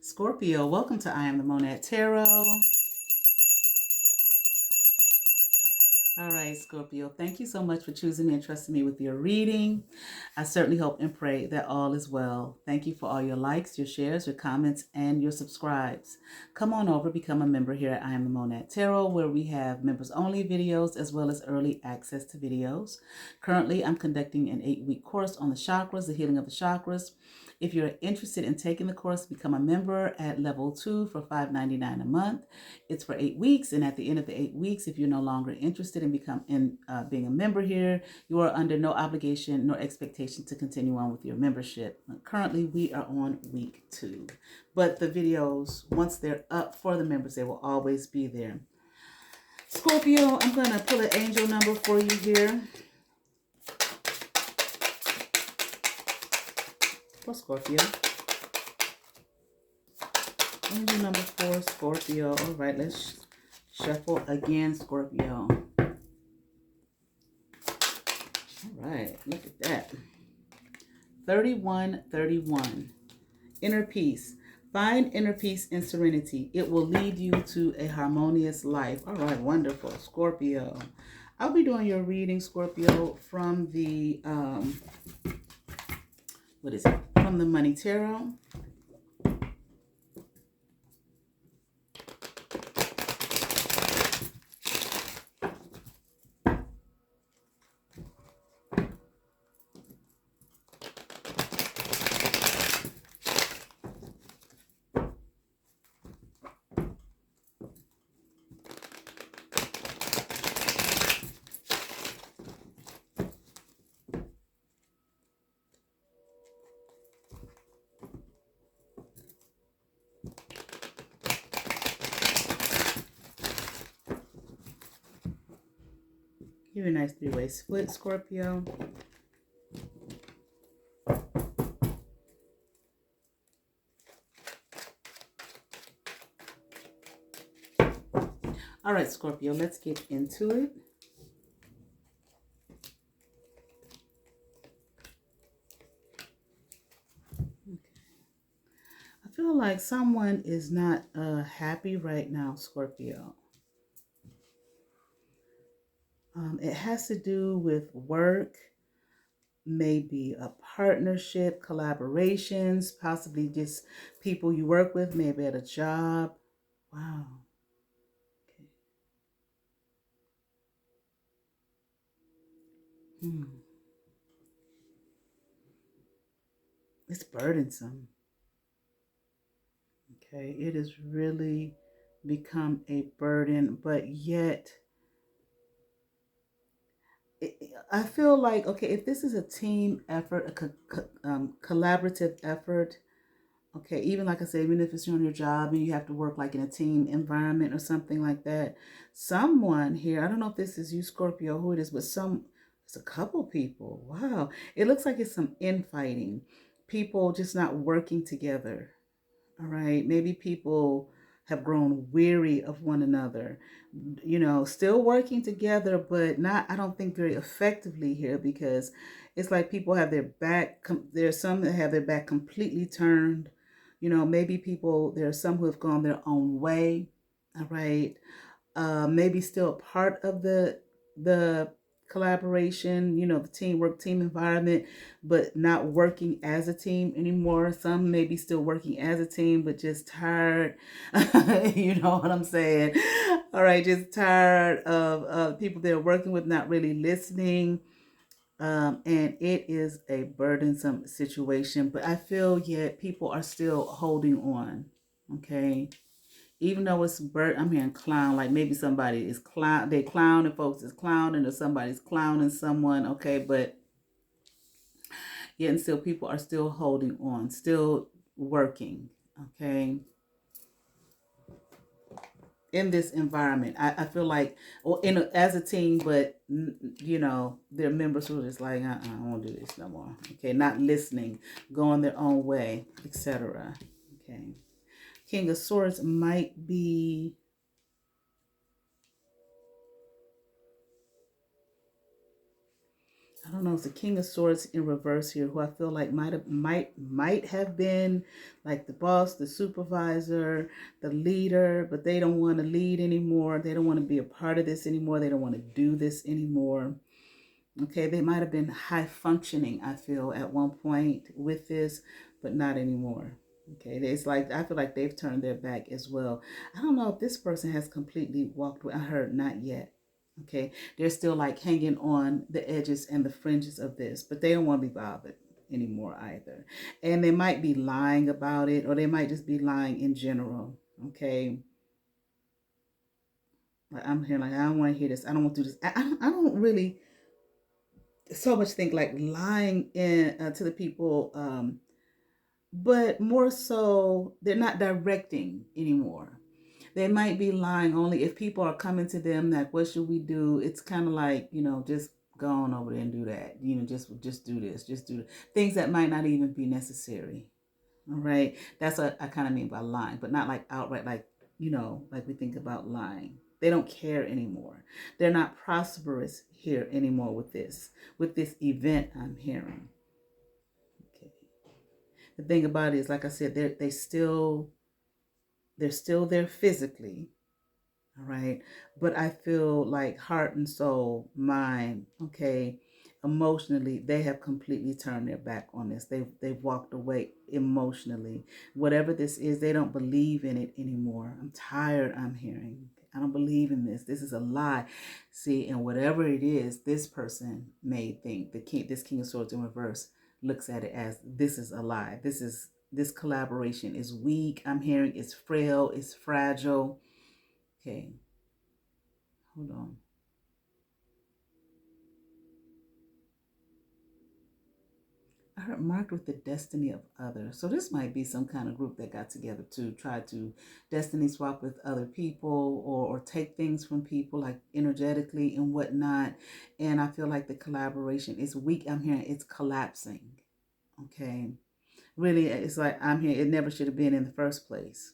Scorpio, welcome to I Am the Monad Tarot. All right, Scorpio, thank you so much for choosing me and trusting me with your reading. I certainly hope and pray that all is well. Thank you for all your likes, your shares, your comments, and your subscribes. Come on over, become a member here at I Am the Monad Tarot, where we have members-only videos as well as early access to videos. Currently, I'm conducting an 8-week course on the chakras, the healing of the chakras. If you're interested in taking the course, become a member at level 2 for $5.99 a month. It's for 8 weeks, and at the end of the 8 weeks, if you're no longer interested in being a member here, you are under no obligation nor expectation to continue on with your membership. Currently, we are on week 2, but the videos, once they're up for the members, they will always be there. Scorpio, I'm going to pull an angel number for you here. For Scorpio. Angel number 4, Scorpio. All right, let's shuffle again, Scorpio. All right, look at that. 3131. Inner peace. Find inner peace and serenity. It will lead you to a harmonious life. All right, wonderful, Scorpio. I'll be doing your reading, Scorpio, from the, From the Money Tarot. Give you a nice three-way split, Scorpio. All right, Scorpio, let's get into it. Okay. I feel like someone is not happy right now, Scorpio. It has to do with work, maybe a partnership, collaborations, possibly just people you work with, maybe at a job. Wow. Okay. It's burdensome. Okay, it has really become a burden, but yet I feel like, okay, if this is a team effort, a collaborative effort, okay, even like I said, even if it's on your job and you have to work like in a team environment or something like that, someone here, I don't know if this is you, Scorpio, who it is, but it's a couple people. Wow. It looks like it's some infighting, people just not working together. All right. Maybe people have grown weary of one another, still working together, but not, I don't think very effectively here, because it's like people have their back. There's some that have their back completely turned. Maybe there are some who have gone their own way. All right. Maybe still a part of the collaboration, the teamwork, team environment, but not working as a team anymore. Some may be still working as a team, but just tired. You know what I'm saying? All right, just tired of people they're working with not really listening. And it is a burdensome situation, but I feel yet people are still holding on. Okay. Even though it's I'm hearing clown, like maybe somebody is they clown and folks is clowning, or somebody's clowning someone, okay, but yet and still people are still holding on, still working, okay, in this environment. I feel like, or as a team, but there are members who are just like, I don't want to do this no more, okay, not listening, going their own way, etc. Okay. King of Swords might be, I don't know, it's the King of Swords in reverse here, who I feel like might have been like the boss, the supervisor, the leader, but they don't want to lead anymore. They don't want to be a part of this anymore. They don't want to do this anymore. Okay, they might have been high functioning, I feel, at one point with this, but not anymore. Okay, it's like I feel like they've turned their back as well. I don't know if this person has completely walked away. I heard not yet. Okay, they're still like hanging on the edges and the fringes of this, but they don't want to be bothered anymore either. And they might be lying about it, or they might just be lying in general. Okay, like I'm here, like I don't want to hear this. I don't want to do this. I don't really so much think like lying in to the people, but more so they're not directing anymore. They might be lying only if people are coming to them like, what should we do? It's kind of like, just go on over there and do that. Just do this, just do things that might not even be necessary. All right. That's what I kind of mean by lying, but not like outright, like, like we think about lying. They don't care anymore. They're not prosperous here anymore with this event I'm hearing. Okay. The thing about it is, like I said, they're still there physically. All right. But I feel like heart and soul, mind, okay, emotionally, they have completely turned their back on this. They've walked away emotionally. Whatever this is, they don't believe in it anymore. I'm tired, I'm hearing. I don't believe in this. This is a lie. See, and whatever it is, this person may think this King of Swords in reverse looks at it as this is a lie. This collaboration is weak. I'm hearing it's frail, it's fragile. Okay, hold on. I heard marked with the destiny of others. So this might be some kind of group that got together to try to destiny swap with other people, or take things from people like energetically and whatnot. And I feel like the collaboration is weak. I'm hearing it's collapsing. Okay. Really, it's like I'm hearing it never should have been in the first place.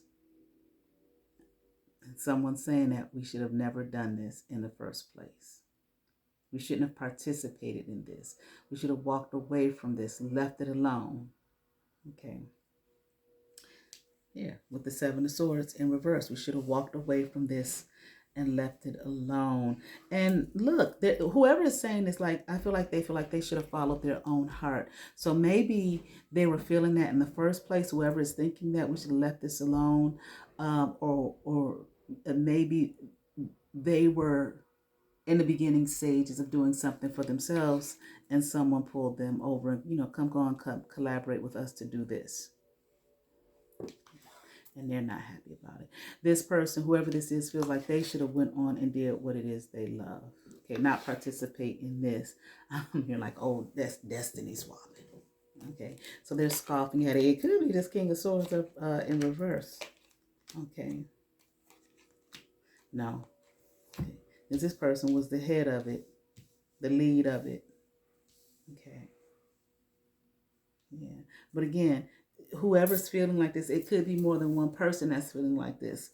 And someone's saying that we should have never done this in the first place. We shouldn't have participated in this. We should have walked away from this, left it alone. Okay. Yeah, with the Seven of Swords in reverse. We should have walked away from this and left it alone. And look, whoever is saying this, like, I feel like they should have followed their own heart. So maybe they were feeling that in the first place. Whoever is thinking that we should have left this alone, or maybe they were in the beginning stages of doing something for themselves, and someone pulled them over and, come go and come collaborate with us to do this. And they're not happy about it. This person, whoever this is, feels like they should have went on and did what it is they love. Okay, not participate in this. You're like, oh, that's destiny swapping. Okay, so they're scoffing at it. It could be this King of Swords in reverse. Okay, no. Okay. Because this person was the head of it, the lead of it. Okay. Yeah. But again, whoever's feeling like this, it could be more than one person that's feeling like this.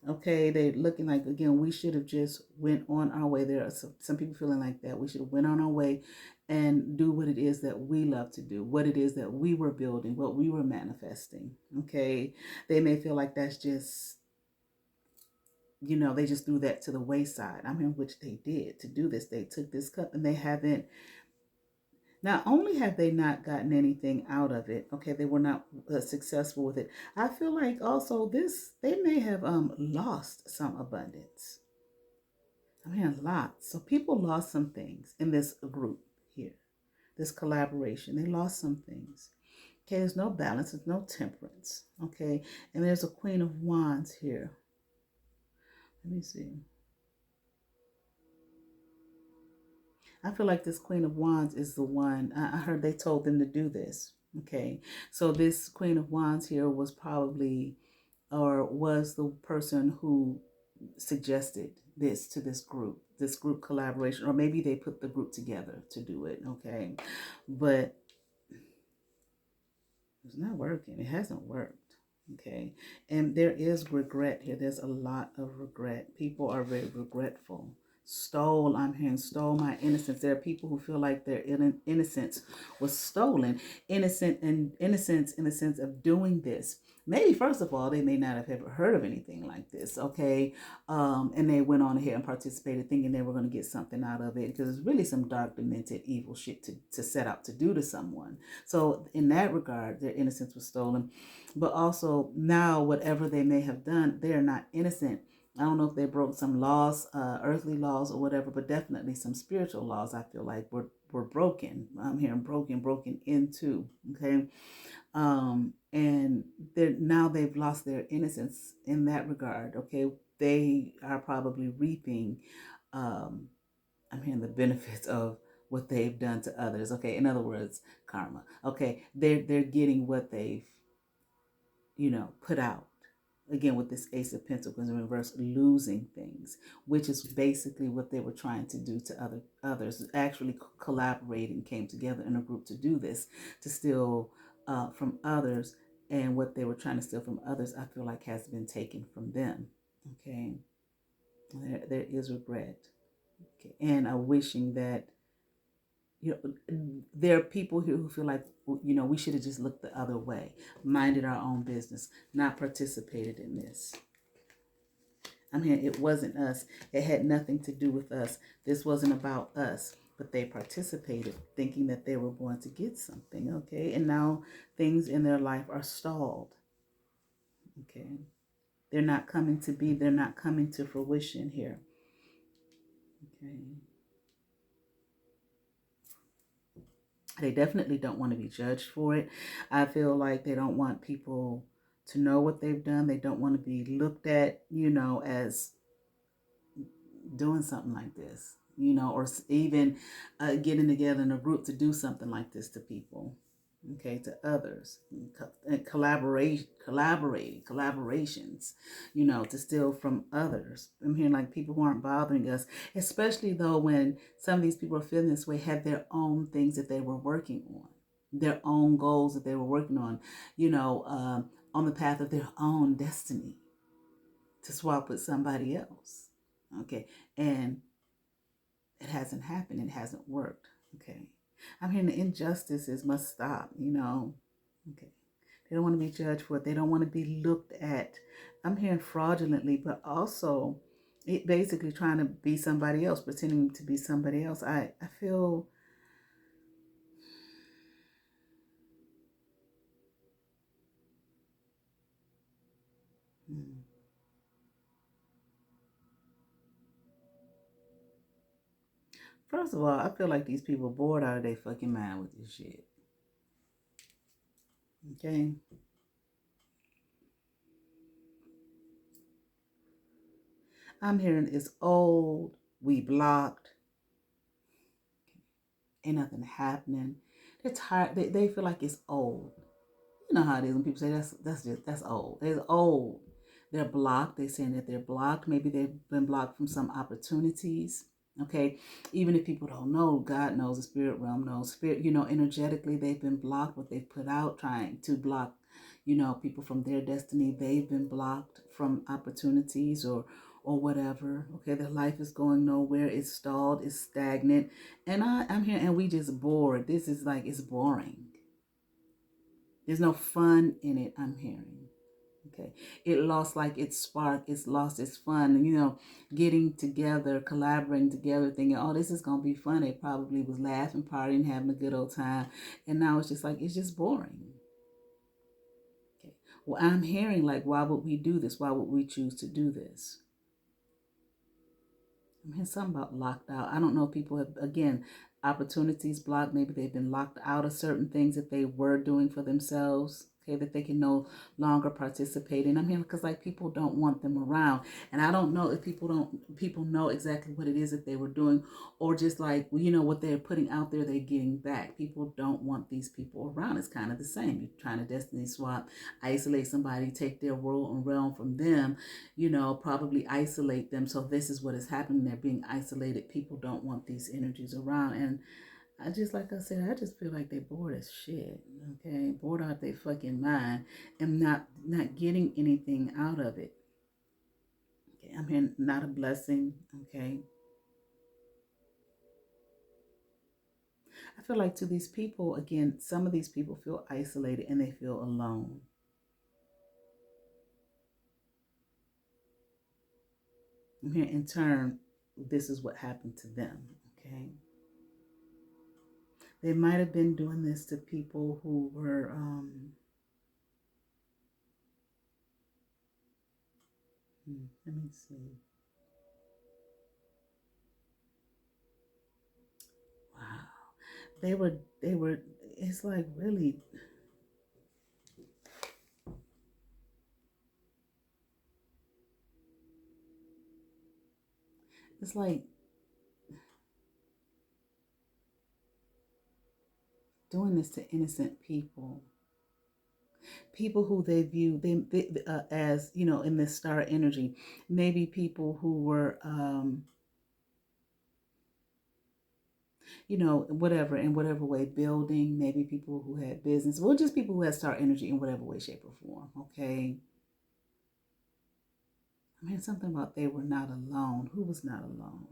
Okay, they're looking like, again, we should have just went on our way. There are some people feeling like that. We should have went on our way and do what it is that we love to do, what it is that we were building, what we were manifesting. Okay, they may feel like that's just, they just threw that to the wayside. I mean, which they did to do this. They took this cup and they haven't. Not only have they not gotten anything out of it, okay, they were not successful with it. I feel like also they may have lost some abundance. I mean, a lot. So people lost some things in this group here, this collaboration. They lost some things. Okay, there's no balance, there's no temperance. Okay, and there's a Queen of Wands here. Let me see. I feel like this Queen of Wands is the one. I heard they told them to do this. Okay. So this Queen of Wands here was probably, or was the person who suggested this to this group collaboration, or maybe they put the group together to do it. Okay. But it's not working. It hasn't worked. Okay. And there is regret here. There's a lot of regret. People are very regretful Stole, I'm hearing, stole my innocence. There are people who feel like their innocence was stolen. Innocence in the sense of doing this. Maybe first of all, they may not have ever heard of anything like this, okay? And they went on ahead and participated thinking they were going to get something out of it, because it's really some dark, demented, evil shit to set out to do to someone. So in that regard, their innocence was stolen. But also now, whatever they may have done, they are not innocent. I don't know if they broke some laws, earthly laws or whatever, but definitely some spiritual laws. I feel like were broken. I'm hearing broken into. Okay, and now they've lost their innocence in that regard. Okay, they are probably reaping. Um, I'm hearing the benefits of what they've done to others. Okay, in other words, karma. Okay, they're getting what they've put out. Again, with this Ace of Pentacles in reverse, losing things, which is basically what they were trying to do to others. Actually, collaborating, came together in a group to do this, to steal from others, and what they were trying to steal from others, I feel like has been taken from them. Okay, there is regret, okay, and a wishing that there are people here who feel like, we should have just looked the other way, minded our own business, not participated in this. I mean, it wasn't us. It had nothing to do with us. This wasn't about us, but they participated thinking that they were going to get something, okay? And now things in their life are stalled, okay? They're not coming to fruition here, okay? They definitely don't want to be judged for it. I feel like they don't want people to know what they've done. They don't want to be looked at, as doing something like this, or even getting together in a group to do something like this to people, okay, to others, and collaborations, to steal from others. I'm hearing like people who aren't bothering us, especially though when some of these people are feeling this way, had their own things that they were working on, their own goals that they were working on, on the path of their own destiny, to swap with somebody else. Okay. And it hasn't happened. It hasn't worked. Okay. I'm hearing the injustices must stop, Okay. They don't want to be judged for it. They don't want to be looked at. I'm hearing fraudulently, but also it basically trying to be somebody else, pretending to be somebody else. I feel hmm. First of all, I feel like these people bored out of their fucking mind with this shit. Okay. I'm hearing it's old, we blocked, ain't nothing happening. They're tired. They feel like it's old. You know how it is when people say that's old. It's old. They're blocked. They're saying that they're blocked. Maybe they've been blocked from some opportunities. Okay. Even if people don't know, God knows, the spirit realm knows. Spirit, energetically they've been blocked. What they've put out trying to block, people from their destiny. They've been blocked from opportunities or whatever. Okay, their life is going nowhere. It's stalled. It's stagnant. And I'm here, and we just bored. This is like, it's boring. There's no fun in it, I'm hearing. Okay. It lost like its spark. It's lost its fun. And, getting together, collaborating together, thinking, oh, this is going to be fun. It probably was laughing, partying, having a good old time. And now it's just like, it's just boring. Okay. Well, I'm hearing like, why would we do this? Why would we choose to do this? I'm hearing something about locked out. I don't know if people have, again, opportunities blocked. Maybe they've been locked out of certain things that they were doing for themselves. Okay, that they can no longer participate in. I'm here because like people don't want them around, and I don't know if people know exactly what it is that they were doing, or just like, what they're putting out there, they're getting back. People don't want these people around. It's kind of the same. You're trying to destiny swap, isolate somebody, take their world and realm from them, probably isolate them. So this is what is happening. They're being isolated. People don't want these energies around, and like I said, I just feel like they bored as shit. Okay, bored out their fucking mind and not getting anything out of it. Okay, I'm hearing not a blessing. Okay, I feel like to these people, again, some of these people feel isolated and they feel alone. In turn, this is what happened to them. Okay. They might have been doing this to people who were, let me see. Wow. They were, it's like really, it's like doing this to innocent people. People who they view as, in this star energy. Maybe people who were, whatever, in whatever way, building, maybe people who had business, well, just people who had star energy in whatever way, shape, or form. Okay. I mean, something about they were not alone. Who was not alone?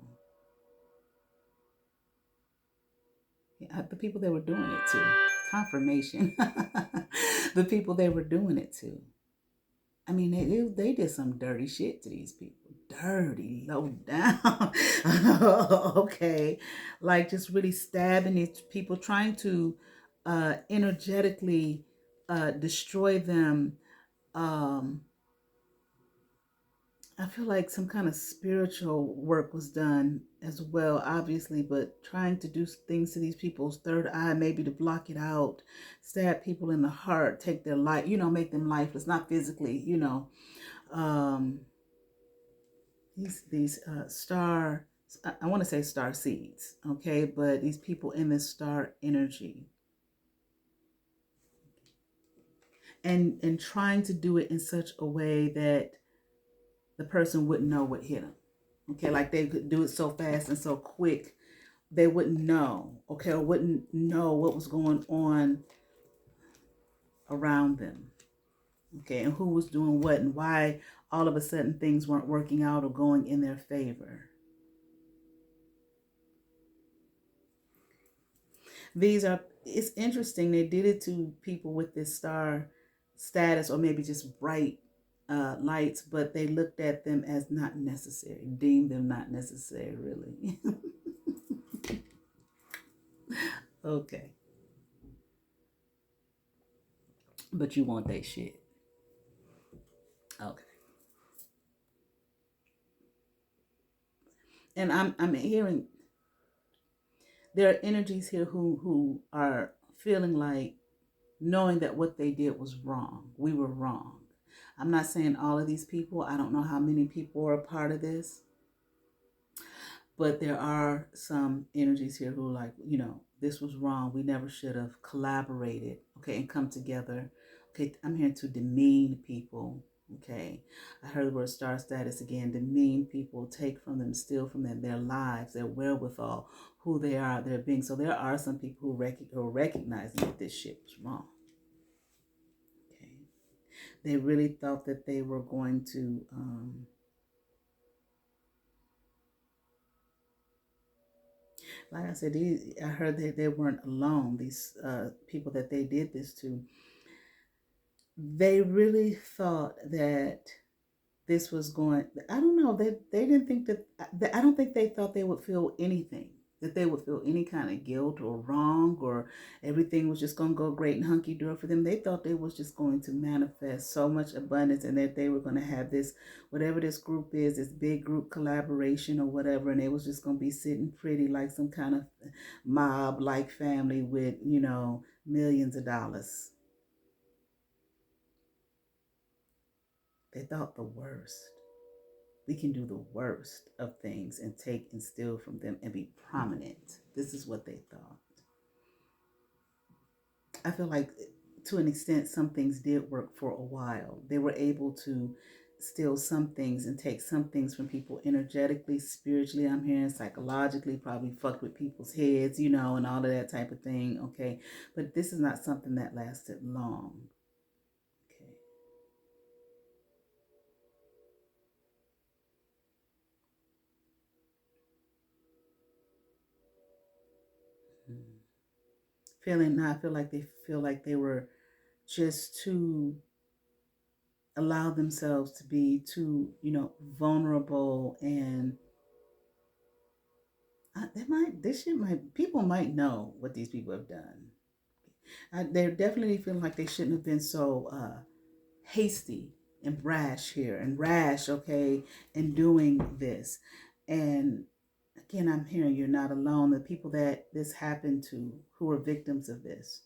Yeah, the people they were doing it to. Confirmation. The people they were doing it to. I mean, they did some dirty shit to these people. Dirty, low down. Okay. Like just really stabbing these people, trying to energetically destroy them. Um, I feel like some kind of spiritual work was done as well, obviously, but trying to do things to these people's third eye, maybe to block it out, stab people in the heart, take their life, make them lifeless, not physically, um, these star, I want to say star seeds, okay, but these people in this star energy, and trying to do it in such a way that the person wouldn't know what hit them. Okay, like they could do it so fast and so quick, they wouldn't know, okay, or wouldn't know what was going on around them, okay, and who was doing what and why all of a sudden things weren't working out or going in their favor. It's interesting, they did it to people with this star status or maybe just bright lights, but they looked at them as not necessary, deemed them not necessary, really. Okay. But you want that shit. Okay. And I'm hearing there are energies here who are feeling like knowing that what they did was wrong. We were wrong. I'm not saying all of these people. I don't know how many people are a part of this. But there are some energies here who are like, this was wrong. We never should have collaborated, okay, and come together. Okay, I'm here to demean people. Okay, I heard the word star status again. Demean people, take from them, steal from them their lives, their wherewithal, who they are, their being. So there are some people who are recognizing that this shit was wrong. Okay, they really thought that they were going to. Like I said, I heard that they weren't alone. These people that they did this to, they really thought that this was going. I don't know. They didn't think that. I don't think they thought they would feel anything. That they would feel any kind of guilt or wrong, or everything was just going to go great and hunky dory for them. They thought they was just going to manifest so much abundance, and that they were going to have this, whatever this group is, this big group collaboration or whatever, and they was just going to be sitting pretty like some kind of mob like family with millions of dollars. They thought the worst. We can do the worst of things and take and steal from them and be prominent. This is what they thought. I feel like to an extent, some things did work for a while. They were able to steal some things and take some things from people energetically, spiritually, I'm hearing psychologically, probably fucked with people's heads, and all of that type of thing. Okay. But this is not something that lasted long. Okay. Hmm. feeling, now I feel like they feel like they were just too, allow themselves to be too, vulnerable. And this shit might, people might know what these people have done. They're definitely feeling like they shouldn't have been so hasty and brash here and rash, okay, in doing this. And again, I'm hearing you're not alone. The people that this happened to, who are victims of this,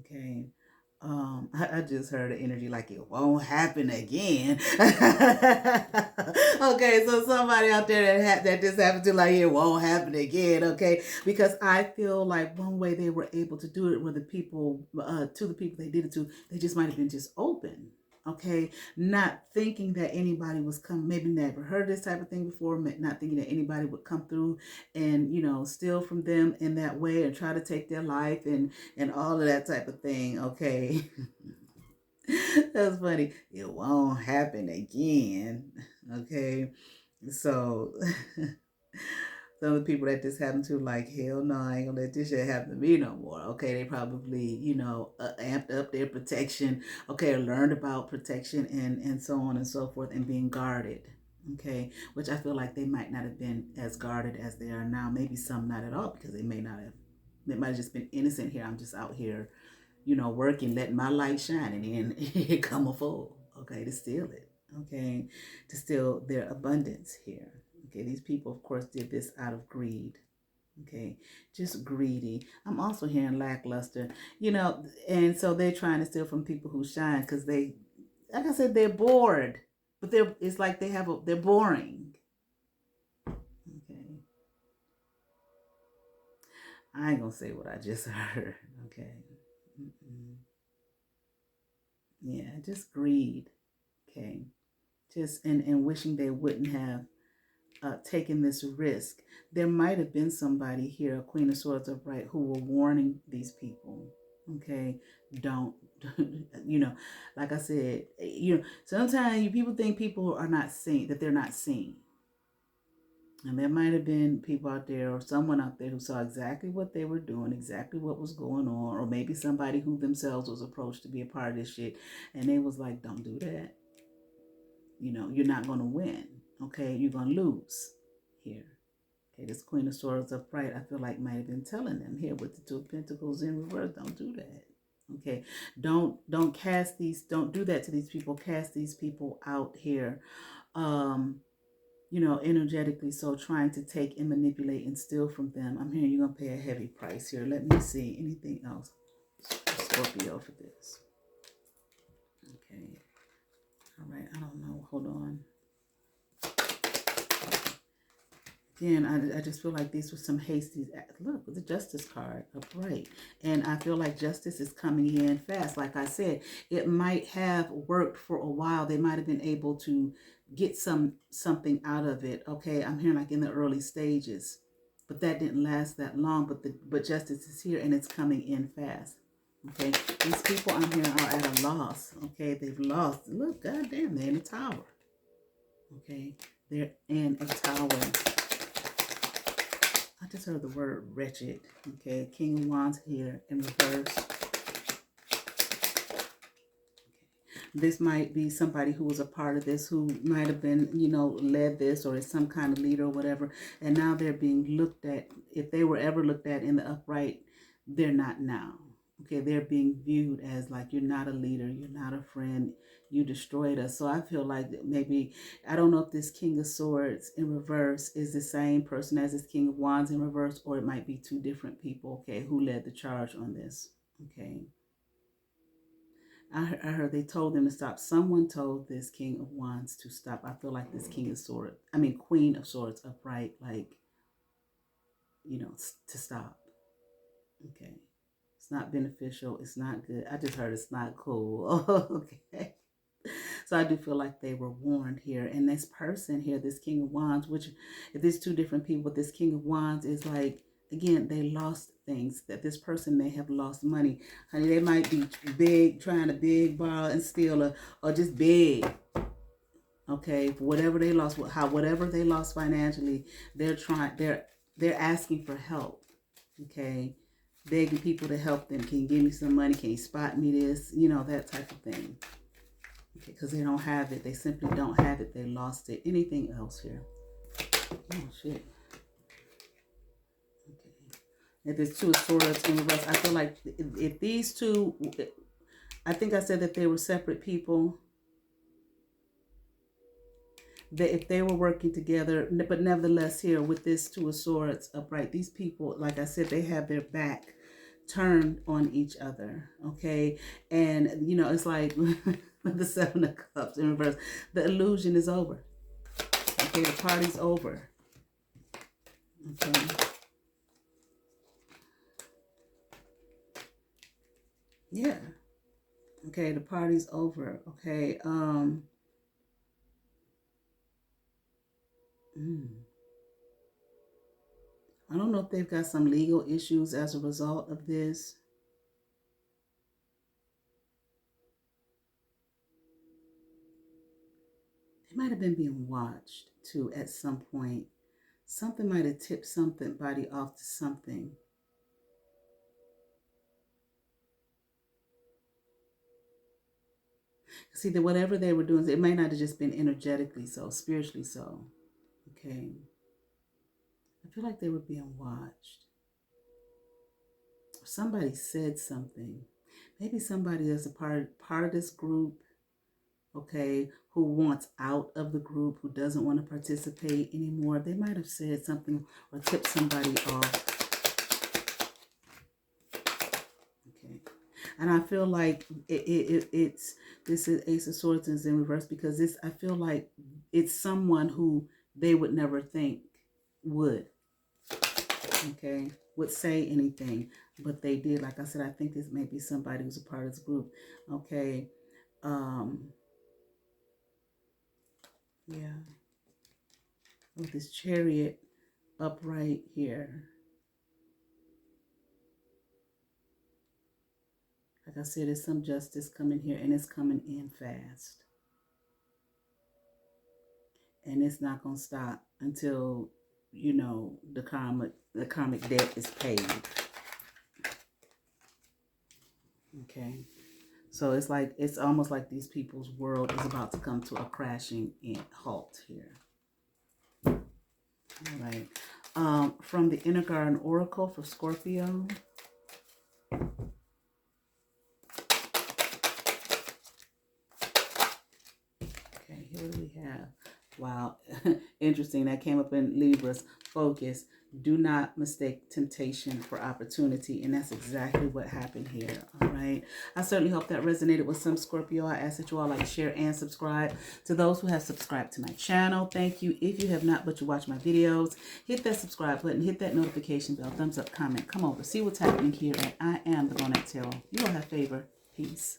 okay. I just heard the energy like it won't happen again. Okay, so somebody out there that this happened to, like, it won't happen again. Okay, because I feel like one way they were able to do it were the people, to the people they did it to, they just might have been just open. Okay, not thinking that anybody was coming, maybe never heard this type of thing before, not thinking that anybody would come through and steal from them in that way and try to take their life and all of that type of thing. Okay. That's funny. It won't happen again. Okay. So some of the people that this happened to, like, hell no, I ain't gonna let this shit happen to me no more. Okay, they probably, amped up their protection. Okay, or learned about protection and so on and so forth, and being guarded. Okay, which I feel like they might not have been as guarded as they are now. Maybe some not at all, because they may not have. They might have just been innocent here. I'm just out here, working, letting my light shine, and then here come a fool. Okay, to steal it. Okay, to steal their abundance here. Okay, these people, of course, did this out of greed. Okay, just greedy. I'm also hearing lackluster, and so they're trying to steal from people who shine because they, like I said, they're bored. But it's like they're boring. Okay, I ain't gonna say what I just heard. Okay, yeah, just greed. Okay, just and wishing they wouldn't have taken this risk. There might have been somebody here, a Queen of Swords upright, who were warning these people. Okay, don't, like I said, sometimes people think people are not seen, that they're not seen. And there might have been people out there or someone out there who saw exactly what they were doing, exactly what was going on, or maybe somebody who themselves was approached to be a part of this shit. And they was like, don't do that. You're not going to win. Okay, you're going to lose here. Okay, this Queen of Swords upright, I feel like might have been telling them here with the Two of Pentacles in reverse, don't do that. Okay, don't do that to these people. Cast these people out here. Energetically, so trying to take and manipulate and steal from them. I'm hearing you're going to pay a heavy price here. Let me see. Anything else? Scorpio for this. Okay. All right. I don't know. Hold on. Again, I just feel like these were some hasty. Look, the Justice card upright. And I feel like justice is coming in fast. Like I said, it might have worked for a while. They might have been able to get something out of it. Okay, I'm hearing like in the early stages. But that didn't last that long. But justice is here and it's coming in fast. Okay, these people I'm hearing are at a loss. Okay, they've lost. Look, goddamn, they're in a tower. Okay, they're in a tower. I just heard the word wretched. Okay, King of Wands here in reverse. Okay. This might be somebody who was a part of this, who might have been, led this, or is some kind of leader or whatever. And now they're being looked at. If they were ever looked at in the upright, they're not now. Okay, they're being viewed as like, you're not a leader, you're not a friend, you destroyed us. So I feel like maybe, I don't know if this King of Swords in reverse is the same person as this King of Wands in reverse, or it might be two different people, okay, who led the charge on this, okay. I heard they told them to stop. Someone told this King of Wands to stop. I feel like this Queen of Swords upright, like, to stop, okay. It's not beneficial. It's not good. I just heard it's not cool. Okay. So I do feel like they were warned here. And this person here, this King of Wands, which if there's two different people, this King of Wands is like, again, they lost things. That this person may have lost money. Honey, they might be big, trying to borrow and steal, or just big. Okay, for whatever they lost, whatever they lost financially, they're asking for help. Okay. begging people to help them. Can you give me some money? Can you spot me this? You know, that type of thing. Okay, because they don't have it. They simply don't have it. They lost it. Anything else here? Oh, shit. Okay. If there's two of swords in reverse, I feel like if these two, I think I said that they were separate people. That if they were working together, but nevertheless here with this two of swords upright, these people, like I said, they have their back turned on each other. Okay. And, you know, it's like the Seven of Cups in reverse. The illusion is over. Okay. The party's over. Okay. Yeah. Okay. The party's over. Okay. I don't know if they've got some legal issues as a result of this. They might have been being watched too at some point. Something might have tipped somebody off to something. See, that whatever they were doing, it might not have just been energetically so, spiritually so. Okay. I feel like they were being watched. Somebody said something. Maybe somebody that's a part of this group, okay, who wants out of the group, who doesn't want to participate anymore. They might have said something or tipped somebody off. Okay. And I feel like this is Ace of Swords is in reverse because this, I feel like it's someone who they would never think would, okay, would say anything, but they did. Like I said, I think this may be somebody who's a part of this group, okay. Yeah, with this Chariot upright here. Like I said, there's some justice coming here, and it's coming in fast. And it's not going to stop until, you know, the karmic debt is paid. Okay. So it's like, it's almost like these people's world is about to come to a crashing halt here. All right. From the Inner Garden Oracle for Scorpio. Okay, here what do we have? Wow, interesting. That came up in Libra's focus. Do not mistake temptation for opportunity. And that's exactly what happened here. All right. I certainly hope that resonated with some Scorpio. I ask that you all like, share, and subscribe. To those who have subscribed to my channel, thank you. If you have not, but you watch my videos, hit that subscribe button, hit that notification bell, thumbs up, comment, come over, see what's happening here. And I am the Garnet Tarot. You all have favor. Peace.